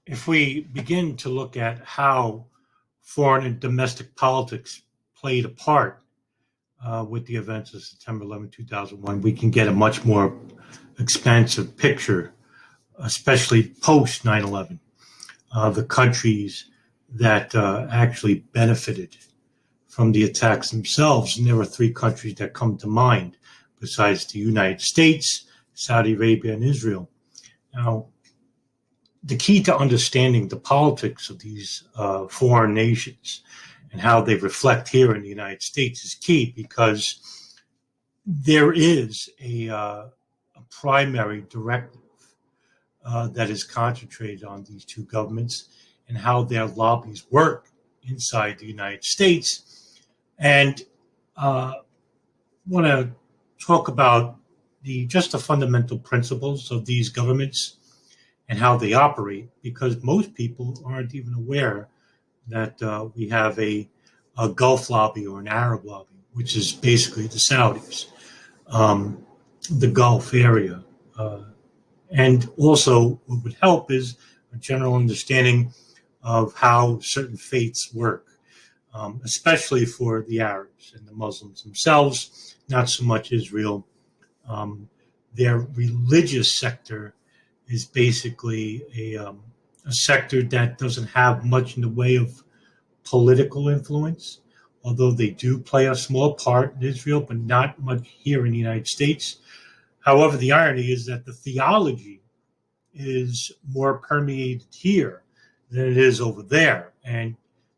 if we begin to look at how foreign and domestic politics played a part with the events of September 11, 2001, we can get a much more expansive picture, especially post 9/11, the countries that actually benefited from the attacks themselves. And there are three countries that come to mind besides the United States, Saudi Arabia, and Israel. Now, the key to understanding the politics of these foreign nations and how they reflect here in the United States is key, because there is a primary directive that is concentrated on these two governments and how their lobbies work inside the United States. And want to talk about just the fundamental principles of these governments and how they operate, because most people aren't even aware that we have a Gulf lobby or an Arab lobby, which is basically the Saudis, the Gulf area. And also what would help is a general understanding of how certain faiths work, especially for the Arabs and the Muslims themselves, not so much Israel. Their religious sector is basically a sector that doesn't have much in the way of political influence, although they do play a small part in Israel, but not much here in the United States. However, the irony is that the theology is more permeated here than it is over there. And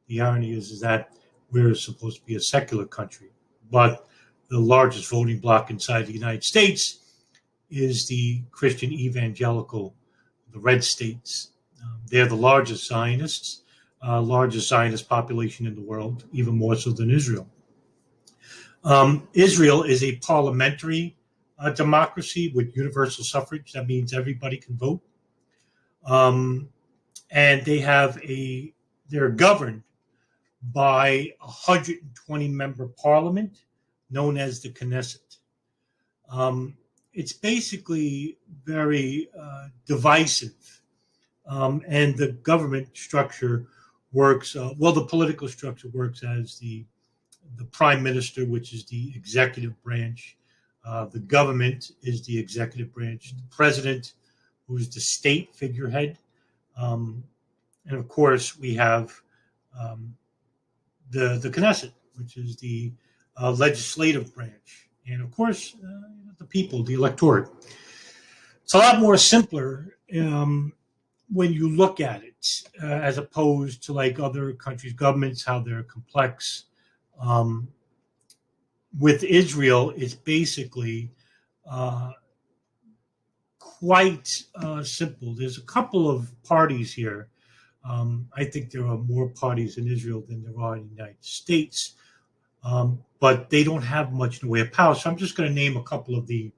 the irony is that we're supposed to be a secular country, but the largest voting bloc inside the United States is the Christian evangelical, the red states. They're the largest Zionists, largest Zionist population in the world, even more so than Israel. Israel is a parliamentary democracy with universal suffrage. That means everybody can vote. And they're governed by a 120-member parliament known as the Knesset. It's basically very divisive, and the government structure works, the political structure works as the prime minister, which is the executive branch. The government is the executive branch. The president, who is the state figurehead. And of course, we have the Knesset, which is the legislative branch. And of course, the people, the electorate. It's a lot more simpler when you look at it, as opposed to like other countries' governments, how they're complex. With Israel, it's basically quite simple. There's a couple of parties here. I think there are more parties in Israel than there are in the United States, but they don't have much in the way of power. So I'm just going to name a couple of the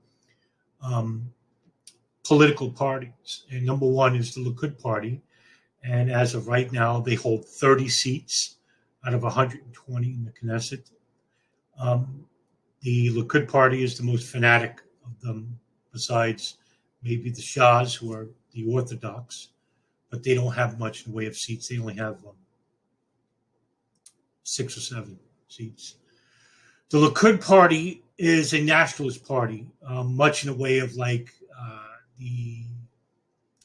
political parties. And number one is the Likud Party. And as of right now, they hold 30 seats out of 120 in the Knesset. The Likud Party is the most fanatic of them, besides maybe the Shahs, who are the Orthodox, but they don't have much in the way of seats. They only have 6 or 7 seats. The Likud Party is a nationalist party, much in the way of like the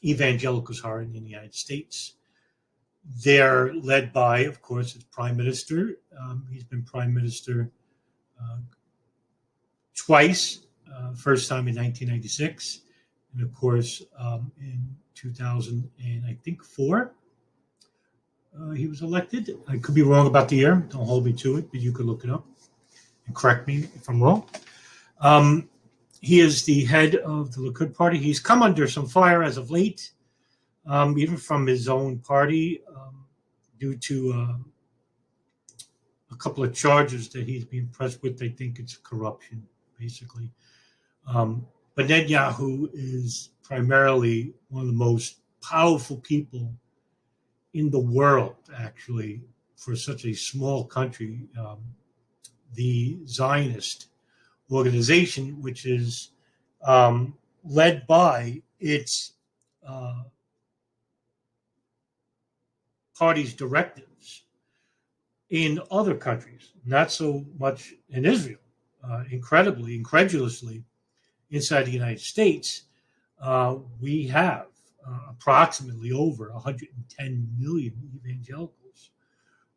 evangelicals are in the United States. They're led by, of course, its prime minister. He's been prime minister twice, first time in 1996, and of course in 2004 he was elected. I could be wrong about the year, don't hold me to it, but you could look it up and correct me if I'm wrong. He is the head of the Likud Party. He's come under some fire as of late, even from his own party, due to a couple of charges that he's being pressed with. I think it's corruption, basically. But Netanyahu is primarily one of the most powerful people in the world, actually, for such a small country. The Zionist organization, which is led by its party's directives in other countries, not so much in Israel. Incredulously, inside the United States, we have approximately over 110 million evangelicals.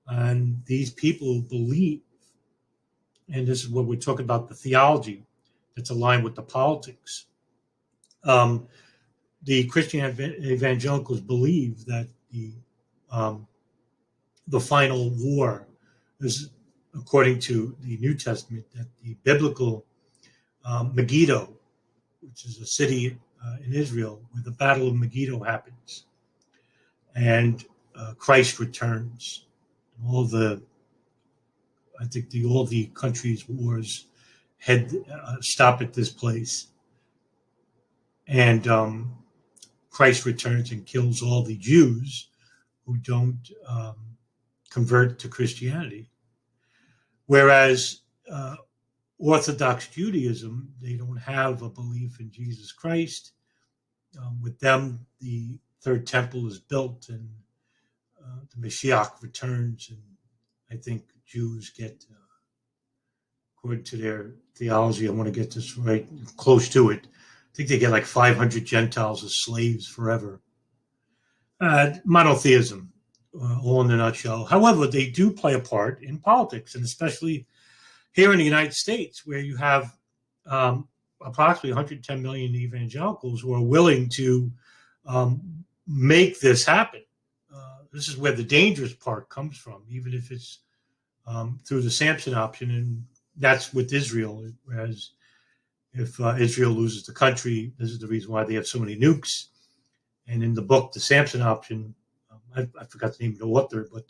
And these people believe, and this is what we're talking about, the theology that's aligned with the politics. The Christian evangelicals believe that the final war is, according to the New Testament, that the biblical Megiddo, which is a city in Israel where the Battle of Megiddo happens, and Christ returns. All the country's wars stop at this place, and Christ returns and kills all the Jews who don't convert to Christianity. Whereas Orthodox Judaism, they don't have a belief in Jesus Christ. With them, the third temple is built and the Mashiach returns, and I think Jews get, according to their theology, I want to get this right, close to it, I think they get like 500 Gentiles as slaves forever. Monotheism, all in a nutshell. However, they do play a part in politics, and especially here in the United States, where you have approximately 110 million evangelicals who are willing to make this happen. This is where the dangerous part comes from, even if it's through the Samson option, and that's with Israel. Whereas if Israel loses the country, this is the reason why they have so many nukes. And in the book, The Samson Option, I forgot the name of the author, but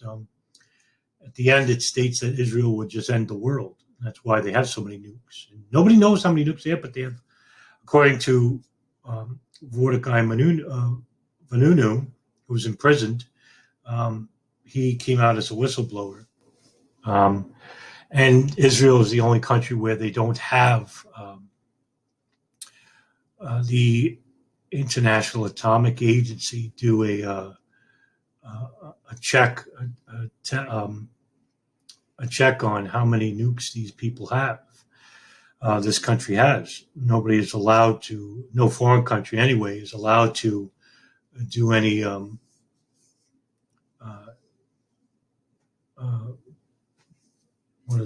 at the end it states that Israel would just end the world. That's why they have so many nukes. And nobody knows how many nukes they have, but they have, according to Mordecai Vanunu, who was imprisoned, he came out as a whistleblower. And Israel is the only country where they don't have the International Atomic Agency do a check on how many nukes these people have. This country has. Nobody is allowed to. No foreign country, anyway, is allowed to do any.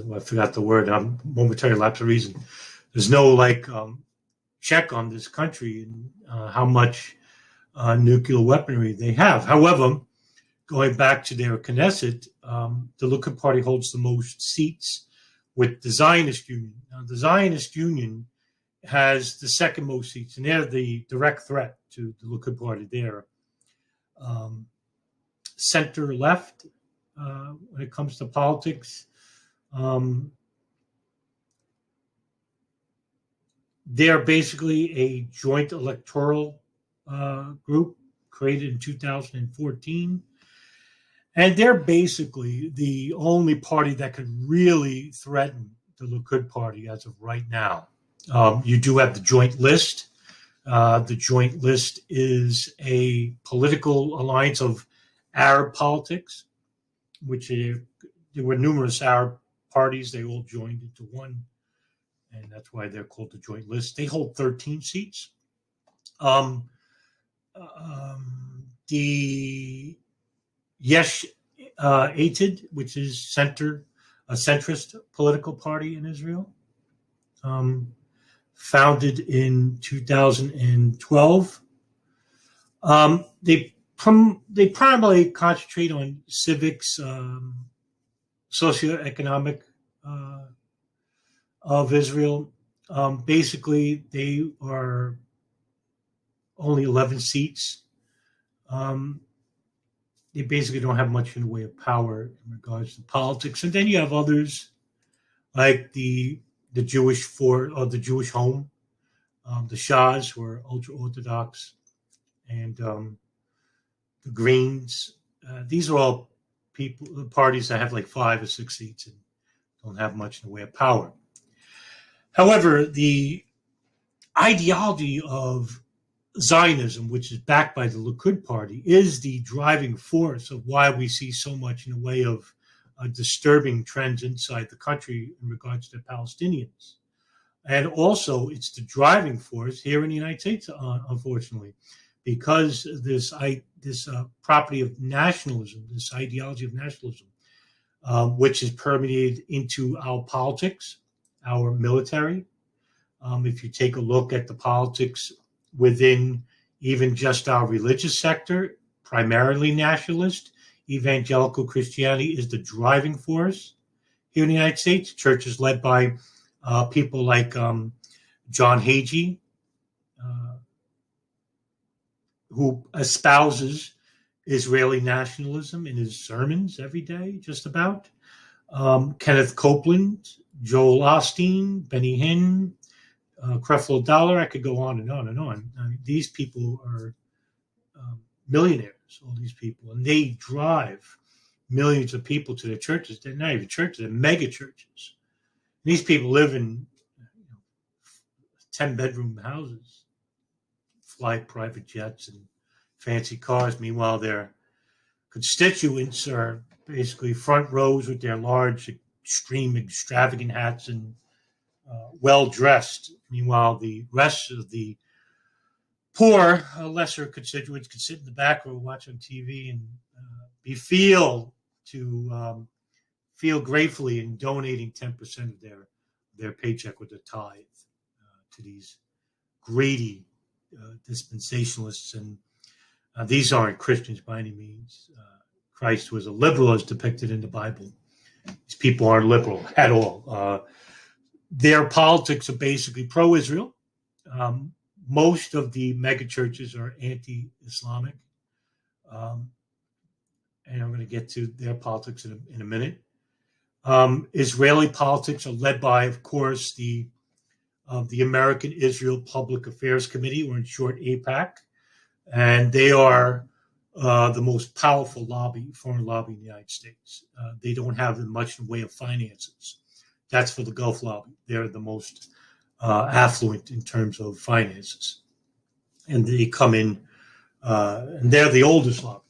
I forgot the word. Momentary lapse of reason. There's no check on this country and how much nuclear weaponry they have. However, going back to their Knesset, the Likud Party holds the most seats with the Zionist Union. Now, the Zionist Union has the second most seats, and they're the direct threat to the Likud Party. They're center left when it comes to politics. They're basically a joint electoral group created in 2014. And they're basically the only party that could really threaten the Likud Party as of right now. You do have the Joint List. The Joint List is a political alliance of Arab politics, which there were numerous Arab parties. They all joined into one, and that's why they're called the Joint List. They hold 13 seats. The Yesh Atid, which is a centrist political party in Israel, founded in 2012. They primarily concentrate on civics, socioeconomic of Israel. Basically, they are only 11 seats. They basically don't have much in the way of power in regards to politics. And then you have others like the Jewish the Jewish Home, the Shahs, who are ultra-Orthodox, and the Greens. These are all parties that have like 5 or 6 seats and don't have much in the way of power. However, the ideology of Zionism, which is backed by the Likud party, is the driving force of why we see so much in the way of disturbing trends inside the country in regards to Palestinians. And also, it's the driving force here in the United States, unfortunately, because this property of nationalism, this ideology of nationalism, which is permeated into our politics, our military. If you take a look at the politics within even just our religious sector, primarily nationalist, evangelical Christianity is the driving force here in the United States. Church is led by people like John Hagee, who espouses Israeli nationalism in his sermons every day, just about. Kenneth Copeland, Joel Osteen, Benny Hinn, Creflo Dollar. I could go on and on and on. I mean, these people are millionaires, all these people, and they drive millions of people to their churches. They're not even churches, they're mega churches. These people live in 10-bedroom houses, fly private jets and fancy cars. Meanwhile, their constituents are basically front rows with their large, extreme, extravagant hats and well-dressed. Meanwhile, the rest of the poor, lesser constituents can sit in the back row, watch on TV, and feel gratefully in donating 10% of their paycheck with a tithe to these greedy dispensationalists. And these aren't Christians by any means. Christ was a liberal as depicted in the Bible. These people aren't liberal at all. Their politics are basically pro-Israel. Most of the megachurches are anti-Islamic. And I'm going to get to their politics in a minute. Israeli politics are led by, of course, the American Israel Public Affairs Committee, or in short, AIPAC. And they are the most powerful foreign lobby in the United States. They don't have much in the way of finances. That's for the Gulf lobby. They're the most affluent in terms of finances. And they come in, and they're the oldest lobby.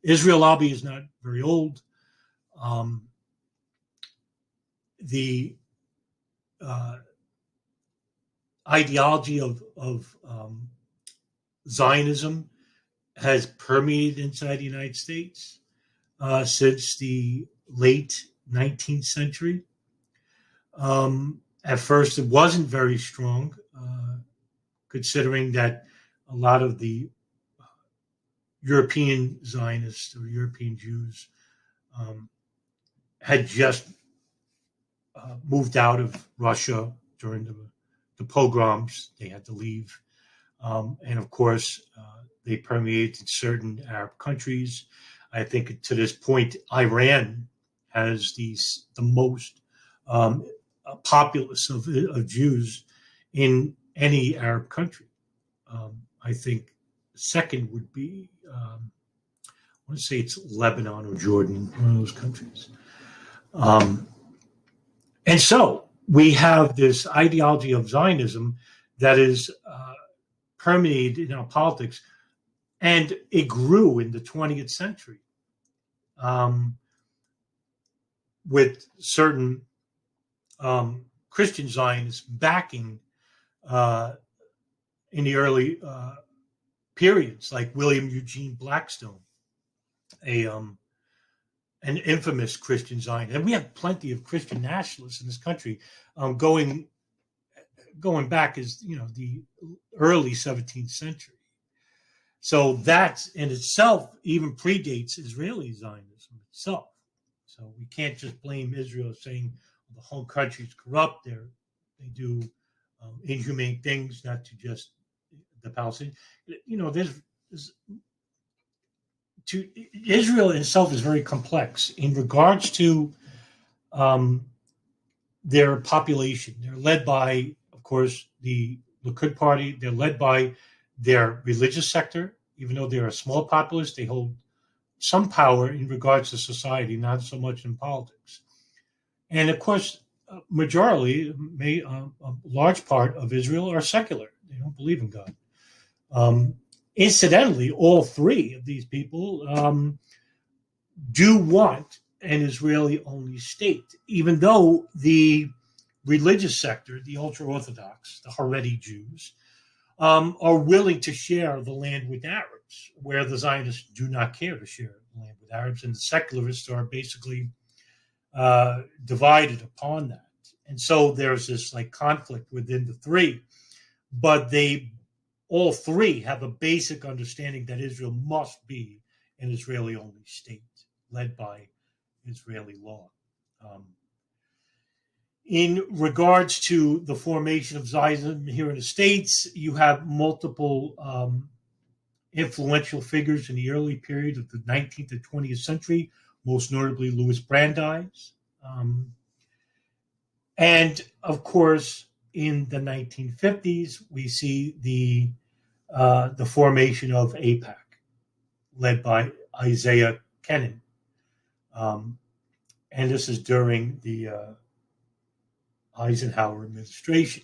Israel lobby is not very old. The ideology of Zionism has permeated inside the United States since the late 19th century. At first, it wasn't very strong, considering that a lot of the European Zionists or European Jews had just moved out of Russia during the pogroms. They had to leave. And of course, they permeated certain Arab countries. I think to this point, Iran has the most populace of Jews in any Arab country. I think second would be, I want to say it's Lebanon or Jordan, one of those countries. And so we have this ideology of Zionism that is permeated in our politics, and it grew in the 20th century with certain Christian Zionists backing in the early periods, like William Eugene Blackstone, an infamous Christian Zionist. And we have plenty of Christian nationalists in this country, going back as the early 17th century. So that in itself even predates Israeli Zionism itself. So we can't just blame Israel saying the whole country is corrupt. They do inhumane things, not to just the Palestinians. Israel itself is very complex in regards to their population. They're led by, of course, the Likud party. They're led by their religious sector. Even though they're a small populace, they hold some power in regards to society, not so much in politics. And of course, a large part of Israel are secular. They don't believe in God. Incidentally, all three of these people do want an Israeli-only state, even though the religious sector, the ultra-Orthodox, the Haredi Jews, are willing to share the land with Arabs, where the Zionists do not care to share the land with Arabs, and the secularists are basically divided upon that. And so there's this like conflict within the three, but they all three have a basic understanding that Israel must be an Israeli-only state led by Israeli law. In regards to the formation of Zionism here in the States, you have multiple influential figures in the early period of the 19th and 20th century, most notably Louis Brandeis. And of course, in the 1950s, we see the formation of AIPAC, led by Isaiah Kennan. And this is during the Eisenhower administration.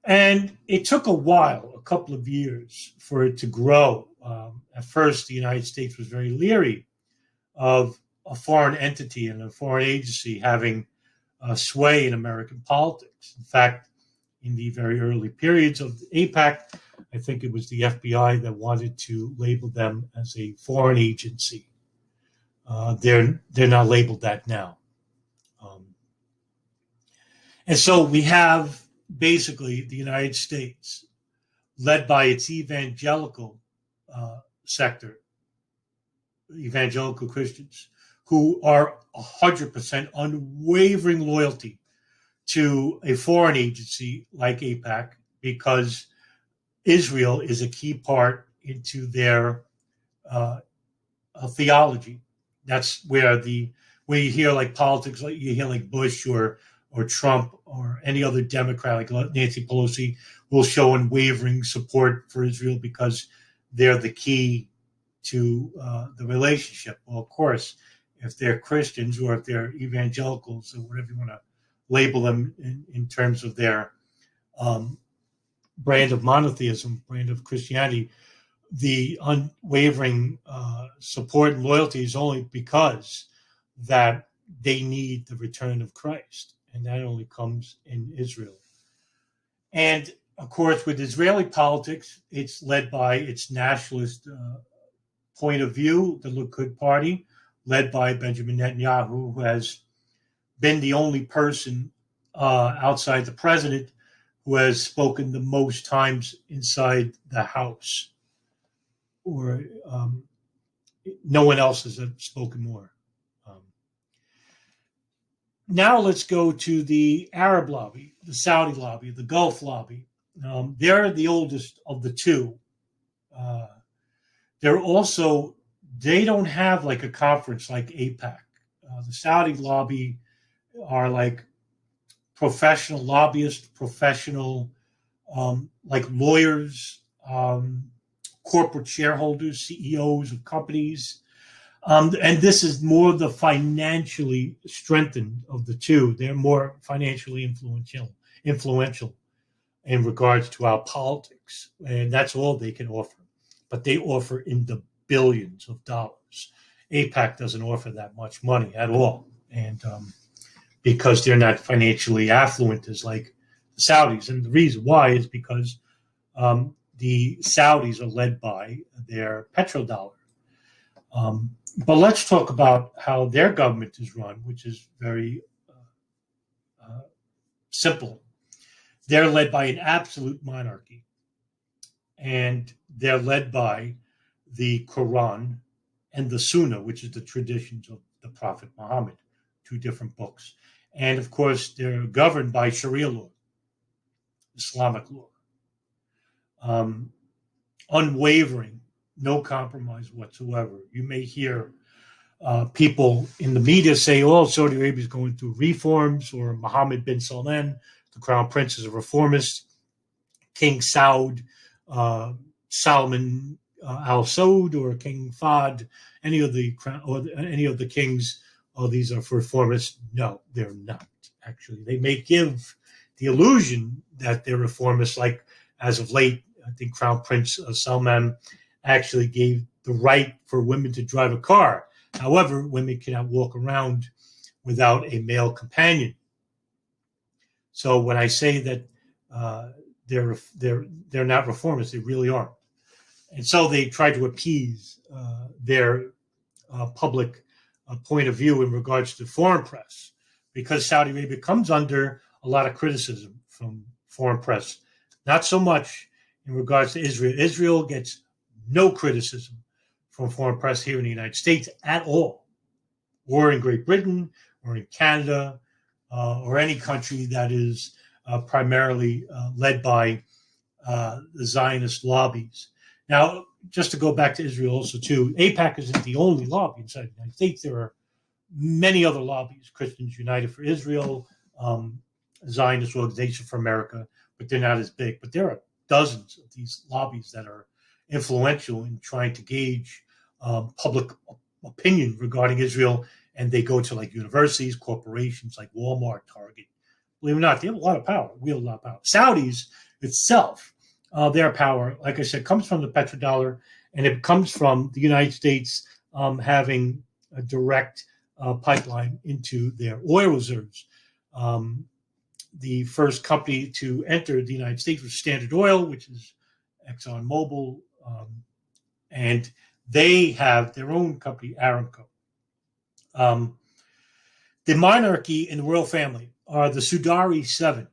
And it took a while, a couple of years, for it to grow. At first, the United States was very leery of a foreign entity and a foreign agency having a sway in American politics. In fact, in the very early periods of AIPAC, I think it was the FBI that wanted to label them as a foreign agency. They're not labeled that now. And so we have basically the United States led by its evangelical sector, evangelical Christians, who are 100% unwavering loyalty to a foreign agency like AIPAC, because Israel is a key part into their theology. That's where you hear like politics, like you hear like Bush or Trump or any other Democrat like Nancy Pelosi will show unwavering support for Israel because they're the key to the relationship. Well, of course, if they're Christians or if they're evangelicals or whatever you want to label them in terms of their brand of monotheism, brand of Christianity, the unwavering support and loyalty is only because that they need the return of Christ. And that only comes in Israel. And of course, with Israeli politics, it's led by its nationalist point of view, the Likud party, led by Benjamin Netanyahu, who has been the only person outside the president who has spoken the most times inside the House. Or no one else has spoken more. Now let's go to the Arab lobby, the Saudi lobby, the Gulf lobby. They're the oldest of the two. They don't have like a conference like AIPAC. The Saudi lobby are like professional lobbyists, professional like lawyers, corporate shareholders, CEOs of companies. And this is more the financially strengthened of the two. They're more financially influential in regards to our politics. And that's all they can offer. But they offer in the billions of dollars. AIPAC doesn't offer that much money at all. And because they're not financially affluent as like the Saudis. And the reason why is because the Saudis are led by their petrodollar. But let's talk about how their government is run, which is very simple. They're led by an absolute monarchy, and they're led by the Quran and the Sunnah, which is the traditions of the Prophet Muhammad, two different books. And of course, they're governed by Sharia law, Islamic law. Unwavering, no compromise whatsoever. You may hear people in the media say, oh, Saudi Arabia is going through reforms, or Mohammed bin Salman, the crown prince, is a reformist. King Saud, Salman Al Saud, or King Fahd, any of the kings, oh, these are reformists. No, they're not, actually. They may give the illusion that they're reformists, like as of late, I think Crown Prince Salman actually gave the right for women to drive a car. However, women cannot walk around without a male companion. So when I say that they're not reformists, they really aren't. And so they try to appease their public point of view in regards to foreign press, because Saudi Arabia comes under a lot of criticism from foreign press. Not so much in regards to Israel. Israel gets no criticism from foreign press here in the United States at all, or in Great Britain, or in Canada, or any country that is primarily led by the Zionist lobbies. Now, just to go back to Israel also, too, AIPAC isn't the only lobby inside the United States. There are many other lobbies, Christians United for Israel, Zionist Organization for America, but they're not as big. But there are dozens of these lobbies that are influential in trying to gauge public opinion regarding Israel, and they go to like universities, corporations like Walmart, Target. Believe it or not, they have a lot of power. We have a lot of power. Saudis itself, their power, like I said, comes from the petrodollar, and it comes from the United States having a direct pipeline into their oil reserves. The first company to enter the United States was Standard Oil, which is ExxonMobil, and they have their own company, Aramco. The monarchy and the royal family are the Sudari Seven.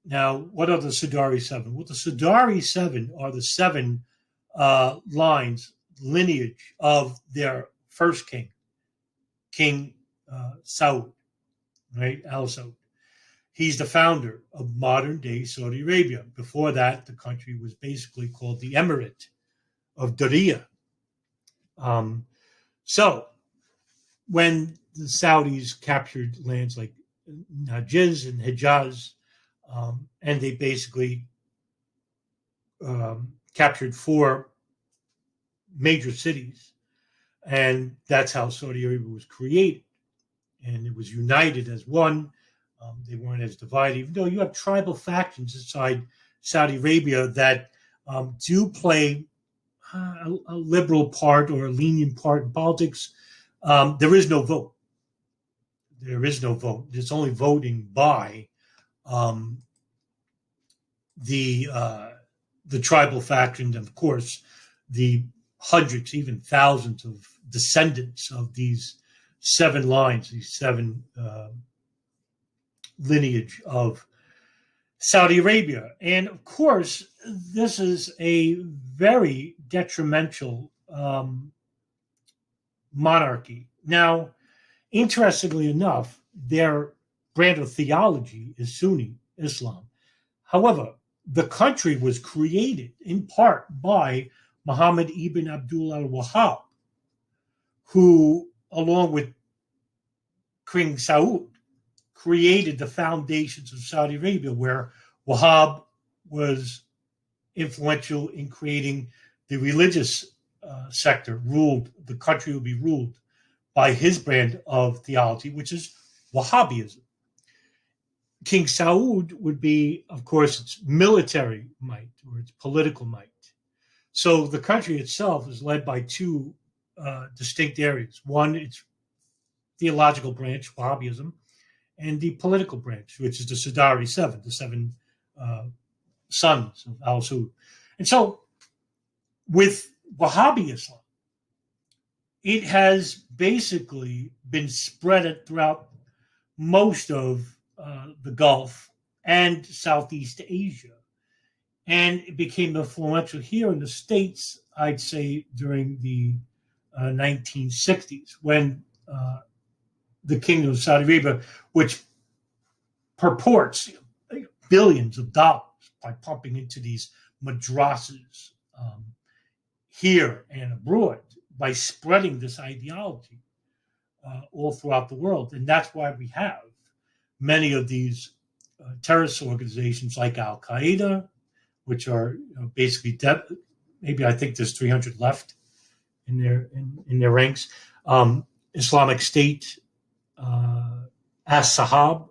Now, what are the Sudari Seven? Well, the Sudari Seven are the seven lineage of their first king, King Saud, right? Al Saud. He's the founder of modern-day Saudi Arabia. Before that, the country was basically called the Emirate of Diriyah. So, when the Saudis captured lands like Najiz and Hijaz, and they basically captured 4 major cities, and that's how Saudi Arabia was created. And it was united as one. They weren't as divided, even though you have tribal factions inside Saudi Arabia that do play a liberal part or a lenient part in politics. There is no vote. There is no vote. It's only voting by the tribal faction, and of course, the hundreds, even thousands of descendants of these 7 lines, these 7 lineage of Saudi Arabia. And of course, this is a very detrimental monarchy. Now, interestingly enough, their brand of theology is Sunni Islam. However, the country was created in part by Muhammad ibn Abdul al-Wahhab, who, along with King Saud, created the foundations of Saudi Arabia, where Wahhab was influential in creating the religious sector. The country would be ruled by his brand of theology, which is Wahhabism. King Saud would be, of course, its military might or its political might. So the country itself is led by 2 distinct areas. One, its theological branch, Wahhabism, and the political branch, which is the Sudari Seven, the 7 sons of Al Saud. And so with Wahhabi Islam, it has basically been spread throughout most of the Gulf and Southeast Asia. And it became influential here in the States, I'd say, during the 1960s, when the Kingdom of Saudi Arabia, which purports billions of dollars by pumping into these madrasas here and abroad, by spreading this ideology all throughout the world. And that's why we have many of these terrorist organizations like Al-Qaeda, which are basically maybe I think there's 300 left in their ranks. Islamic State, As-Sahab,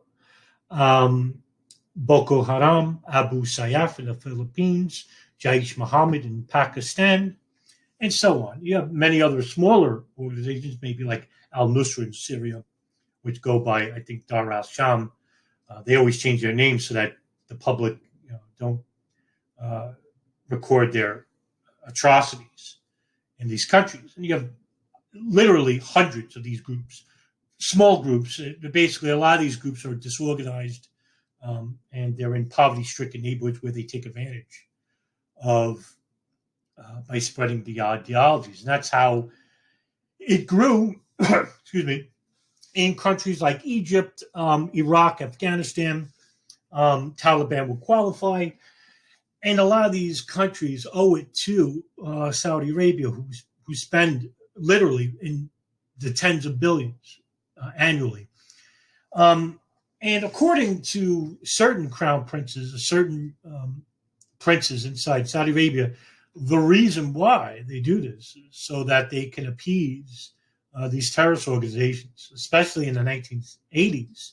Boko Haram, Abu Sayyaf in the Philippines, Jaish Mohammed in Pakistan, and so on. You have many other smaller organizations, maybe like al-Nusra in Syria, which go by, I think, Dar al-Sham. They always change their names so that the public don't record their atrocities in these countries. And you have literally hundreds of these groups, small groups. Basically, a lot of these groups are disorganized, and they're in poverty-stricken neighborhoods where they take advantage of by spreading the ideologies. And that's how it grew, excuse me, in countries like Egypt, Iraq, Afghanistan. Taliban will qualify. And a lot of these countries owe it to Saudi Arabia, who spend literally in the tens of billions annually. And according to certain crown princes, certain princes inside Saudi Arabia, the reason why they do this is so that they can appease these terrorist organizations, especially in the 1980s,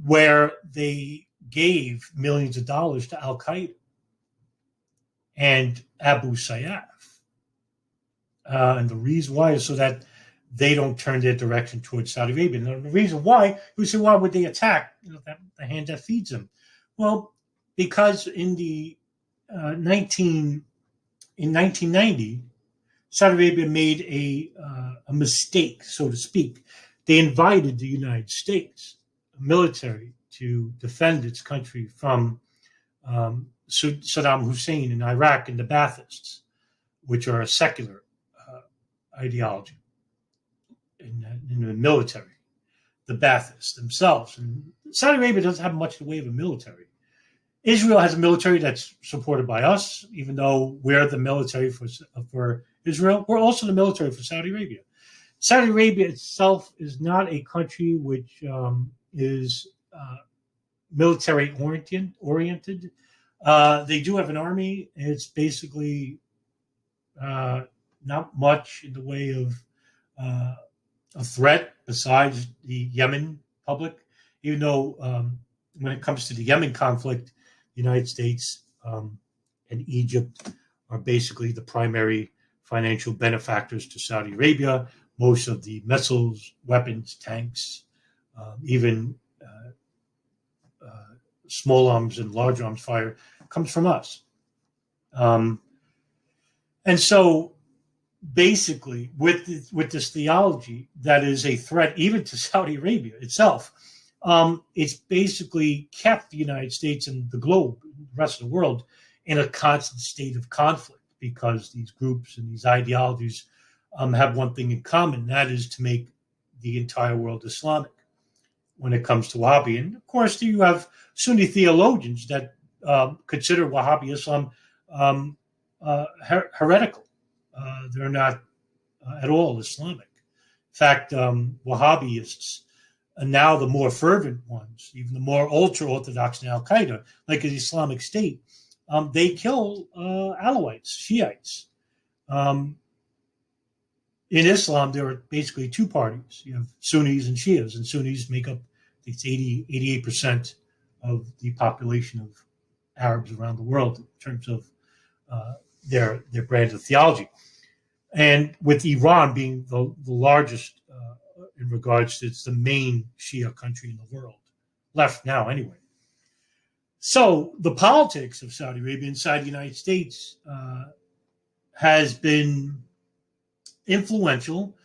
where they gave millions of dollars to Al-Qaeda and Abu Sayyaf. And the reason why is so that they don't turn their direction towards Saudi Arabia. And the reason why, you say, why would they attack the hand that feeds them? Well, because in 1990, Saudi Arabia made a mistake, so to speak. They invited the United States military to defend its country from Saddam Hussein in Iraq and the Baathists, which are a secular ideology in the military, the Baathists themselves. And Saudi Arabia doesn't have much in the way of a military. Israel has a military that's supported by us, even though we're the military for Israel. We're also the military for Saudi Arabia. Saudi Arabia itself is not a country which is military oriented. They do have an army. It's basically not much in the way of a threat besides the Yemen public, even though when it comes to the Yemen conflict, the United States and Egypt are basically the primary financial benefactors to Saudi Arabia. Most of the missiles, weapons, tanks, even small arms and large arms fire comes from us. And so basically with this theology that is a threat even to Saudi Arabia itself, it's basically kept the United States and the globe, the rest of the world, in a constant state of conflict because these groups and these ideologies have one thing in common, and that is to make the entire world Islamic when it comes to Wahhabi. And of course, you have Sunni theologians that consider Wahhabi Islam heretical. They're not at all Islamic. In fact, Wahhabists are now the more fervent ones, even the more ultra-Orthodox in Al-Qaeda, like the Islamic State. They kill Alawites, Shiites. In Islam, there are basically two parties. You have Sunnis and Shias, and Sunnis make up, I think it's 88% of the population of Arabs around the world in terms of their brand of theology. And with Iran being the largest in regards to, it's the main Shia country in the world, left now anyway. So the politics of Saudi Arabia inside the United States has been influential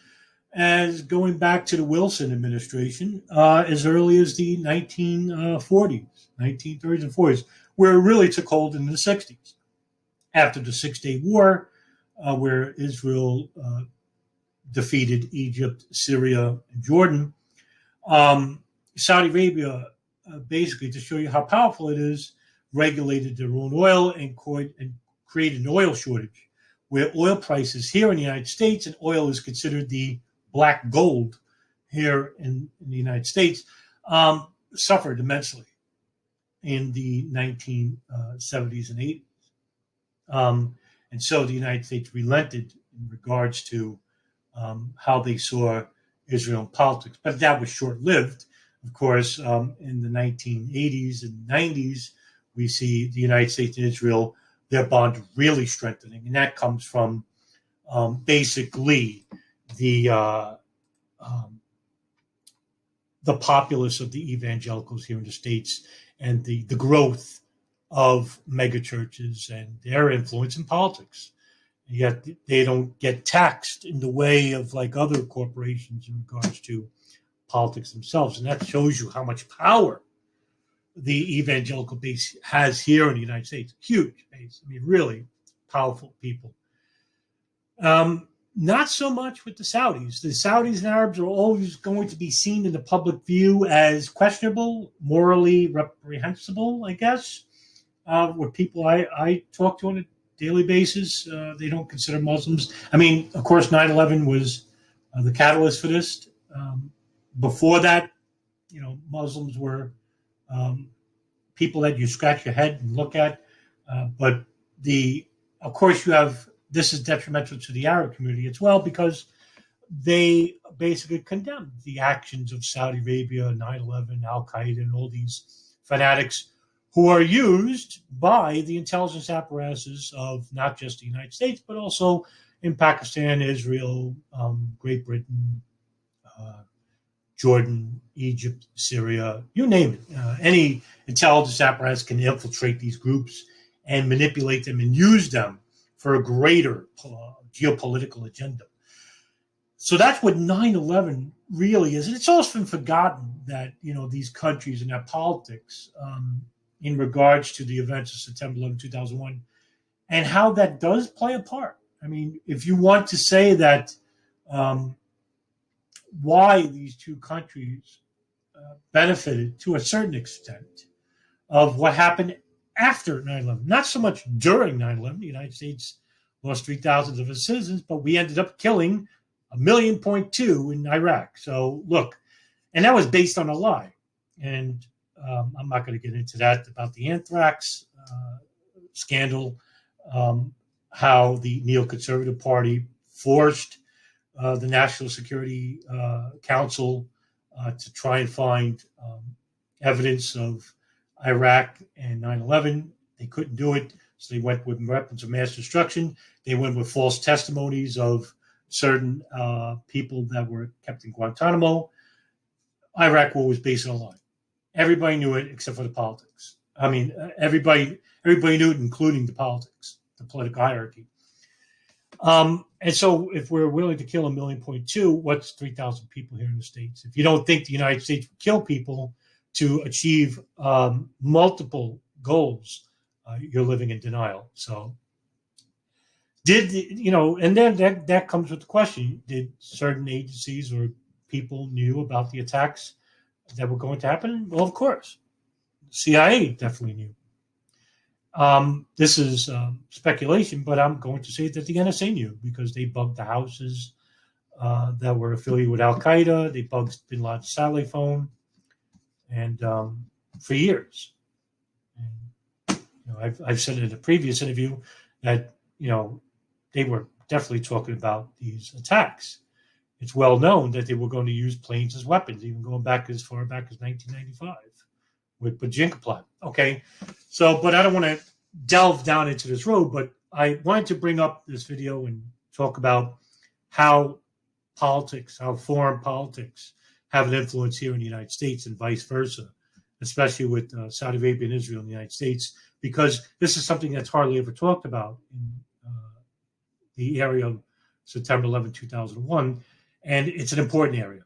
as going back to the Wilson administration as early as the 1930s and 40s, where it really took hold in the 60s. After the Six-Day War, where Israel defeated Egypt, Syria, and Jordan, Saudi Arabia, basically to show you how powerful it is, regulated their own oil and created an oil shortage, where oil prices here in the United States, and oil is considered the black gold here in the United States, suffered immensely in the 1970s and 80s. And so the United States relented in regards to how they saw Israel in politics. But that was short-lived. Of course, in the 1980s and 90s, we see the United States and Israel their bond really strengthening, and that comes from basically the populace of the evangelicals here in the States and the growth of megachurches and their influence in politics. Yet they don't get taxed in the way of like other corporations in regards to politics themselves. And that shows you how much power the evangelical base has here in the United States. Huge base. I mean, really powerful people. Not so much with the Saudis. The Saudis and Arabs are always going to be seen in the public view as questionable, morally reprehensible, I guess. With people I talk to on a daily basis, they don't consider Muslims. I mean, of course, 9/11 was the catalyst for this. Before that, Muslims were people that you scratch your head and look at. But of course, this is detrimental to the Arab community as well, because they basically condemned the actions of Saudi Arabia, 9/11, Al-Qaeda, and all these fanatics who are used by the intelligence apparatuses of not just the United States, but also in Pakistan, Israel, Great Britain, Jordan, Egypt, Syria, you name it. Any intelligence apparatus can infiltrate these groups and manipulate them and use them for a greater geopolitical agenda. So that's what 9/11 really is. And it's often forgotten that, these countries and their politics in regards to the events of September 11, 2001, and how that does play a part. I mean, if you want to say that why these two countries benefited to a certain extent of what happened after 9/11, not so much during 9/11. The United States lost 3,000 of its citizens, but we ended up killing 1.2 million in Iraq. So look, and that was based on a lie. And I'm not going to get into that about the anthrax scandal, how the neoconservative party forced the National Security Council to try and find evidence of Iraq and 9/11. They couldn't do it, so they went with weapons of mass destruction. They went with false testimonies of certain people that were kept in Guantanamo. Iraq war was based on a lie. Everybody knew it except for the politics. I mean, everybody knew it, including the politics, the political hierarchy. And so if we're willing to kill 1.2 million, what's 3,000 people here in the States? If you don't think the United States would kill people to achieve multiple goals, you're living in denial. So and then that comes with the question, did certain agencies or people knew about the attacks that were going to happen? Well, of course. CIA definitely knew. This is speculation, but I'm going to say that the NSA knew because they bugged the houses that were affiliated with Al-Qaeda. They bugged Bin Laden's satellite phone, and for years. And, I've said in a previous interview that they were definitely talking about these attacks. It's well known that they were going to use planes as weapons, even going back as far back as 1995 with Bajinka plot. Okay, so, but I don't want to delve down into this road, but I wanted to bring up this video and talk about how foreign politics have an influence here in the United States and vice versa, especially with Saudi Arabia and Israel in the United States, because this is something that's hardly ever talked about in the area of September 11, 2001. And it's an important area.